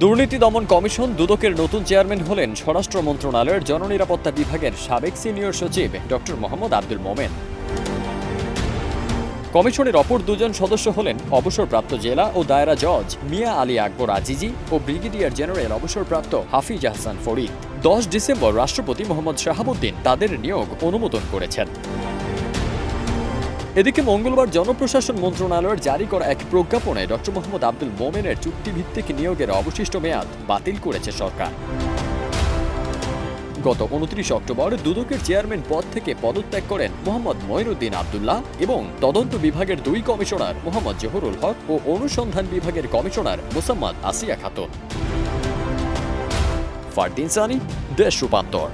দুর্নীতি দমন কমিশন দুদকের নতুন চেয়ারম্যান হলেন স্বরাষ্ট্র মন্ত্রণালয়ের জননিরাপত্তা বিভাগের সাবেক সিনিয়র সচিব ডক্টর মোহাম্মদ আব্দুল মোমেন। কমিশনের অপর দুজন সদস্য হলেন অবসরপ্রাপ্ত জেলা ও দায়রা জজ মিয়া আলী আকবর আজিজি ও ব্রিগেডিয়ার জেনারেল অবসরপ্রাপ্ত হাফিজ আহসান ফরিদ। 10 ডিসেম্বর রাষ্ট্রপতি মোহাম্মদ শাহাবুদ্দিন তাদের নিয়োগ অনুমোদন করেছেন। এদিকে মঙ্গলবার জনপ্রশাসন মন্ত্রণালয়ের জারি করা এক প্রজ্ঞাপনে ডক্টর মোহাম্মদ আব্দুল মোমেনের চুক্তিভিত্তিক নিয়োগের অবশিষ্ট মেয়াদ বাতিল করেছে সরকার। গত 29 অক্টোবর দুদকের চেয়ারম্যান পদ থেকে পদত্যাগ করেন মোহাম্মদ মঈনুদ্দিন আব্দুল্লাহ এবং তদন্ত বিভাগের 2 কমিশনার মোহাম্মদ জহুরুল হক ও অনুসন্ধান বিভাগের কমিশনার মোসাম্মদ আসিয়া খাতুন। ফারদিন সানি, দেশ রূপান্তর।